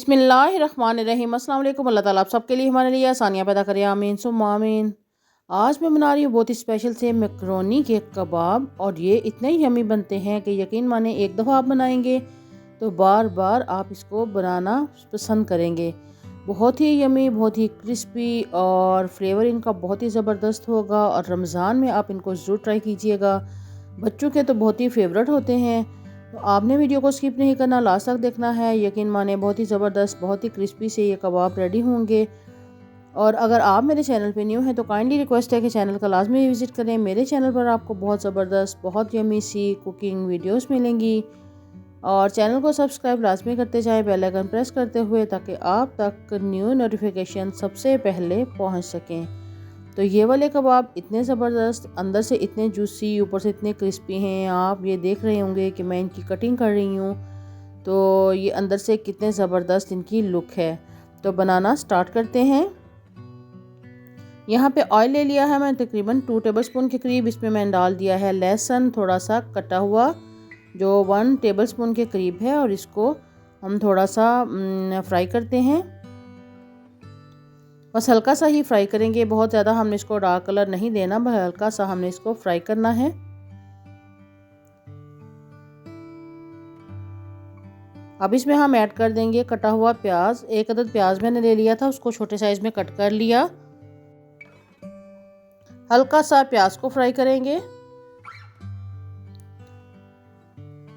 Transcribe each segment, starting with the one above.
बिस्मिल्लाहिर्रहमानिर्रहीम। अस्सलाम वालेकुम। अल्लाह ताला आप सबके लिए हमारे लिए आसानियाँ पैदा करे, आमीन सुम्मा आमीन। आज मैं बना रही हूँ बहुत ही स्पेशल से मैकरोनी के कबाब, और ये इतने ही यमी बनते हैं कि यकीन माने एक दफ़ा आप बनाएंगे तो बार बार आप इसको बनाना पसंद करेंगे। बहुत ही यमी, बहुत ही क्रिस्पी, और फ्लेवर इनका बहुत ही ज़बरदस्त होगा। और रमज़ान में आप इनको ज़रूर ट्राई कीजिएगा। बच्चों के तो बहुत ही फेवरेट होते हैं, तो आपने वीडियो को स्किप नहीं करना, लास्ट तक देखना है। यकीन माने बहुत ही ज़बरदस्त, बहुत ही क्रिस्पी से ये कबाब रेडी होंगे। और अगर आप मेरे चैनल पे न्यू हैं तो काइंडली रिक्वेस्ट है कि चैनल का लाजमी विज़िट करें। मेरे चैनल पर आपको बहुत ज़बरदस्त, बहुत यमी सी कुकिंग वीडियोस मिलेंगी। और चैनल को सब्सक्राइब लाजमी करते जाएं, बेल आइकन प्रेस करते हुए, ताकि आप तक न्यू नोटिफिकेशन सबसे पहले पहुंच सकें। तो ये वाले कबाब इतने ज़बरदस्त, अंदर से इतने जूसी, ऊपर से इतने क्रिस्पी हैं। आप ये देख रहे होंगे कि मैं इनकी कटिंग कर रही हूँ, तो ये अंदर से कितने ज़बरदस्त इनकी लुक है। तो बनाना स्टार्ट करते हैं। यहाँ पे ऑयल ले लिया है मैं तकरीबन 2 टेबलस्पून के करीब। इसमें मैंने डाल दिया है लहसुन थोड़ा सा कटा हुआ, जो 1 टेबलस्पून के करीब है, और इसको हम थोड़ा सा फ्राई करते हैं। बस हल्का सा ही फ्राई करेंगे, बहुत ज़्यादा हमने इसको डार्क कलर नहीं देना, बस हल्का सा हमने इसको फ्राई करना है। अब इसमें हम ऐड कर देंगे कटा हुआ प्याज। 1 अदद प्याज मैंने ले लिया था, उसको छोटे साइज में कट कर लिया। हल्का सा प्याज को फ्राई करेंगे,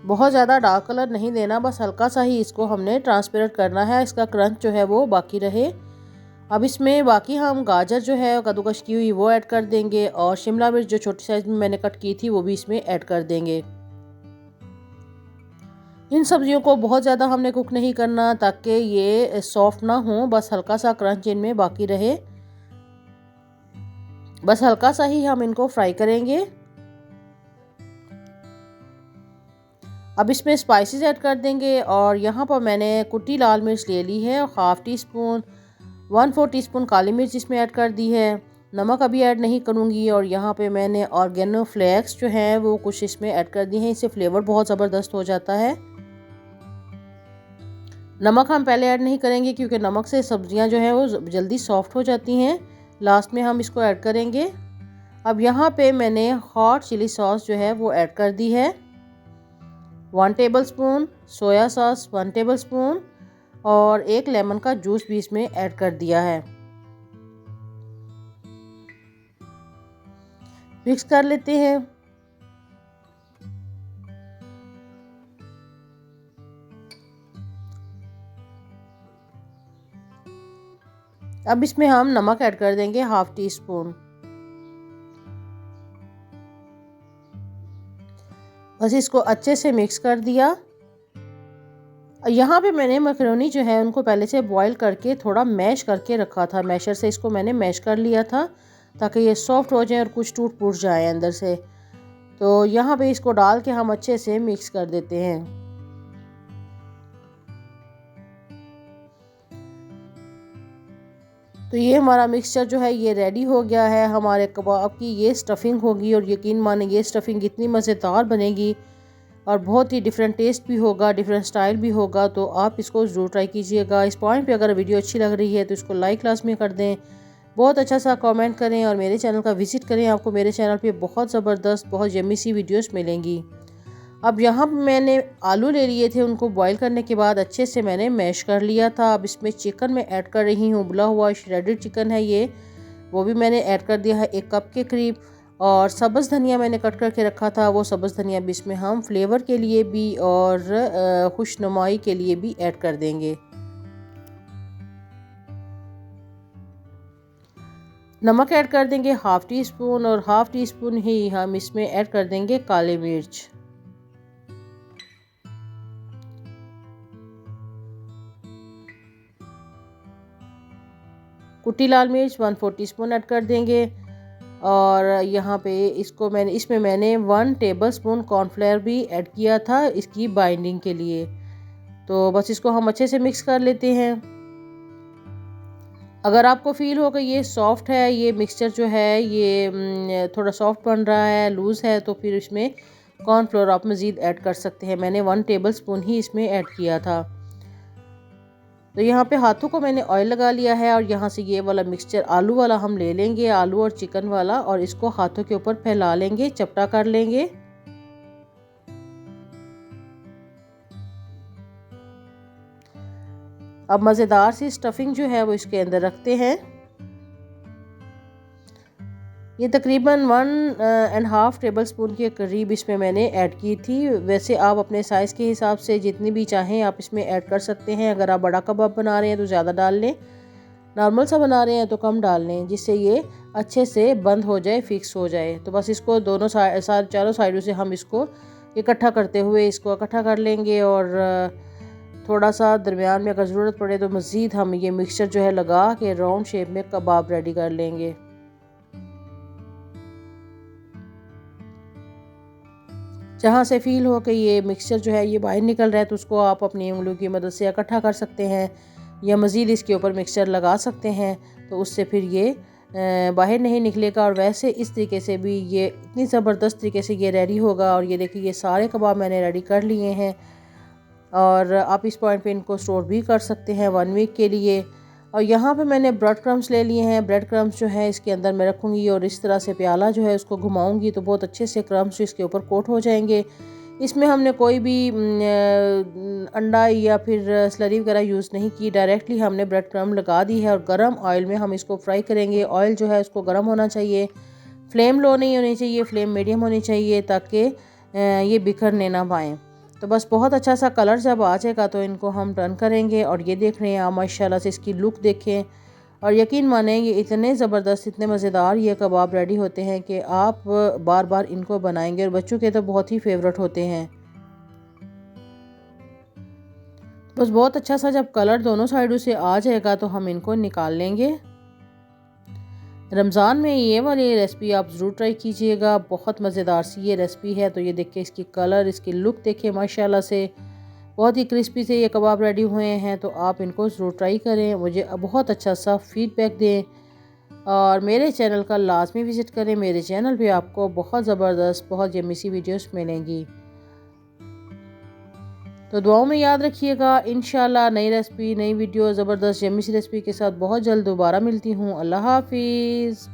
बहुत ज़्यादा डार्क कलर नहीं देना, बस हल्का सा ही इसको हमने ट्रांसपेरेंट करना है, इसका क्रंच जो है वो बाकी रहे। अब इसमें बाकी हम गाजर जो है कद्दूकश की हुई वो ऐड कर देंगे, और शिमला मिर्च जो छोटी साइज में मैंने कट की थी वो भी इसमें ऐड कर देंगे। इन सब्जियों को बहुत ज़्यादा हमने कुक नहीं करना, ताकि ये सॉफ्ट ना हो, बस हल्का सा क्रंच इनमें बाकी रहे। बस हल्का सा ही हम इनको फ्राई करेंगे। अब इसमें स्पाइसेस ऐड कर देंगे, और यहाँ पर मैंने कुटी लाल मिर्च ले ली है, 1/2 टीस्पून, 1/4 टीस्पून काली मिर्च इसमें ऐड कर दी है। नमक अभी ऐड नहीं करूँगी। और यहाँ पे मैंने ऑर्गेनो फ्लेक्स जो हैं वो कुछ इसमें ऐड कर दी हैं, इससे फ्लेवर बहुत ज़बरदस्त हो जाता है। नमक हम पहले ऐड नहीं करेंगे, क्योंकि नमक से सब्जियां जो हैं वो जल्दी सॉफ्ट हो जाती हैं, लास्ट में हम इसको ऐड करेंगे। अब यहाँ पे मैंने हॉट चिली सॉस जो है वो ऐड कर दी है, 1 टेबलस्पून, सोया सॉस 1 टेबलस्पून, और 1 लेमन का जूस भी इसमें ऐड कर दिया है। मिक्स कर लेते हैं। अब इसमें हम नमक ऐड कर देंगे 1/2 टीस्पून। बस इसको अच्छे से मिक्स कर दिया। यहाँ पे मैंने मैकरोनी जो है उनको पहले से बॉईल करके थोड़ा मैश करके रखा था, मैशर से इसको मैंने मैश कर लिया था, ताकि ये सॉफ्ट हो जाए और कुछ टूट फूट जाए अंदर से। तो यहाँ पे इसको डाल के हम अच्छे से मिक्स कर देते हैं। तो ये हमारा मिक्सचर जो है ये रेडी हो गया है। हमारे कबाब की ये स्टफ़िंग होगी, और यकीन माने ये स्टफ़िंग इतनी मज़ेदार बनेगी, और बहुत ही डिफरेंट टेस्ट भी होगा, डिफरेंट स्टाइल भी होगा। तो आप इसको ज़रूर ट्राई कीजिएगा। इस पॉइंट पे अगर वीडियो अच्छी लग रही है तो इसको लाइक लाजमी कर दें, बहुत अच्छा सा कमेंट करें, और मेरे चैनल का विज़िट करें। आपको मेरे चैनल पे बहुत ज़बरदस्त, बहुत यम्मी सी वीडियोस मिलेंगी। अब यहाँ मैंने आलू ले लिए थे, उनको बॉईल करने के बाद अच्छे से मैंने मैश कर लिया था। अब इसमें चिकन मैं ऐड कर रही हूँ, उबला हुआ श्रेडेड चिकन है ये, वो भी मैंने ऐड कर दिया है 1 कप के करीब। और सब्ज़ धनिया मैंने कट करके रखा था, वो सब्ज़ धनिया भी इसमें हम फ्लेवर के लिए भी और खुशनुमाई के लिए भी ऐड कर देंगे। नमक ऐड कर देंगे 1/2 टीस्पून, और 1/2 टीस्पून ही हम इसमें ऐड कर देंगे काली मिर्च। कुटी लाल मिर्च 1/4 टीस्पून ऐड कर देंगे। और यहाँ पे इसमें मैंने 1 टेबलस्पून कॉर्नफ्लावर भी ऐड किया था इसकी बाइंडिंग के लिए। तो बस इसको हम अच्छे से मिक्स कर लेते हैं। अगर आपको फील हो कि ये सॉफ्ट है, ये मिक्सचर जो है ये थोड़ा सॉफ्ट बन रहा है, लूज़ है, तो फिर इसमें कॉर्नफ्लोर आप मज़ीद ऐड कर सकते हैं। मैंने 1 टेबलस्पून ही इसमें ऐड किया था। तो यहाँ पे हाथों को मैंने ऑयल लगा लिया है और यहाँ से ये वाला मिक्सचर आलू वाला हम ले लेंगे, आलू और चिकन वाला, और इसको हाथों के ऊपर फैला लेंगे, चपटा कर लेंगे। अब मज़ेदार सी स्टफिंग जो है वो इसके अंदर रखते हैं। ये तकरीबन 1.5 टेबल स्पून के करीब इसमें मैंने ऐड की थी। वैसे आप अपने साइज़ के हिसाब से जितनी भी चाहें आप इसमें ऐड कर सकते हैं। अगर आप बड़ा कबाब बना रहे हैं तो ज़्यादा डाल लें, नॉर्मल सा बना रहे हैं तो कम डाल लें, जिससे ये अच्छे से बंद हो जाए, फिक्स हो जाए। तो बस इसको दोनों चारों साइडों से हम इसको इकट्ठा करते हुए इसको इकट्ठा कर लेंगे। और थोड़ा सा दरमियान में अगर ज़रूरत पड़े तो मज़ीद हम ये मिक्सचर जो है लगा के राउंड शेप में कबाब रेडी कर लेंगे। जहाँ से फील हो कि ये मिक्सचर जो है ये बाहर निकल रहा है तो उसको आप अपनी उंगलियों की मदद से इकट्ठा कर सकते हैं, या मज़ीद इसके ऊपर मिक्सचर लगा सकते हैं, तो उससे फिर ये बाहर नहीं निकलेगा। और वैसे इस तरीके से भी ये इतनी ज़बरदस्त तरीके से ये रेडी होगा। और ये देखिए ये सारे कबाब मैंने रेडी कर लिए हैं, और आप इस पॉइंट पे इनको स्टोर भी कर सकते हैं 1 वीक के लिए। और यहाँ पे मैंने ब्रेड क्रम्स ले लिए हैं। ब्रेड क्रम्स जो है इसके अंदर मैं रखूँगी और इस तरह से प्याला जो है उसको घुमाऊँगी तो बहुत अच्छे से क्रम्स इसके ऊपर कोट हो जाएंगे। इसमें हमने कोई भी अंडा या फिर स्लरी वगैरह यूज़ नहीं की, डायरेक्टली हमने ब्रेड क्रम्ब लगा दी है और गर्म ऑयल में हम इसको फ्राई करेंगे। ऑयल जो है उसको गर्म होना चाहिए, फ्लेम लो नहीं होनी चाहिए, फ्लेम मीडियम होनी चाहिए, ताकि ये बिखरने ना पाएँ। तो बस बहुत अच्छा सा कलर जब आ जाएगा तो इनको हम टर्न करेंगे। और ये देख रहे हैं आप माशाल्लाह से इसकी लुक देखें, और यकीन माने ये इतने ज़बरदस्त, इतने मज़ेदार ये कबाब रेडी होते हैं कि आप बार बार इनको बनाएंगे, और बच्चों के तो बहुत ही फेवरेट होते हैं। बस बहुत अच्छा सा जब कलर दोनों साइडों से आ जाएगा तो हम इनको निकाल लेंगे। रमज़ान में ये वाली रेसिपी आप ज़रूर ट्राई कीजिएगा, बहुत मज़ेदार सी ये रेसिपी है। तो ये देखिए इसकी कलर, इसकी लुक देखिए माशाल्लाह से बहुत ही क्रिस्पी से ये कबाब रेडी हुए हैं। तो आप इनको ज़रूर ट्राई करें, मुझे बहुत अच्छा सा फीडबैक दें, और मेरे चैनल का लाजमी विज़िट करें। मेरे चैनल पे आपको बहुत ज़बरदस्त, बहुत यम्मी सी वीडियोस मिलेंगी। तो दुआओं में याद रखिएगा। इंशाल्लाह नई रेसिपी, नई वीडियो, ज़बरदस्त यम्मी सी रेसिपी के साथ बहुत जल्द दोबारा मिलती हूँ। अल्लाह हाफिज़।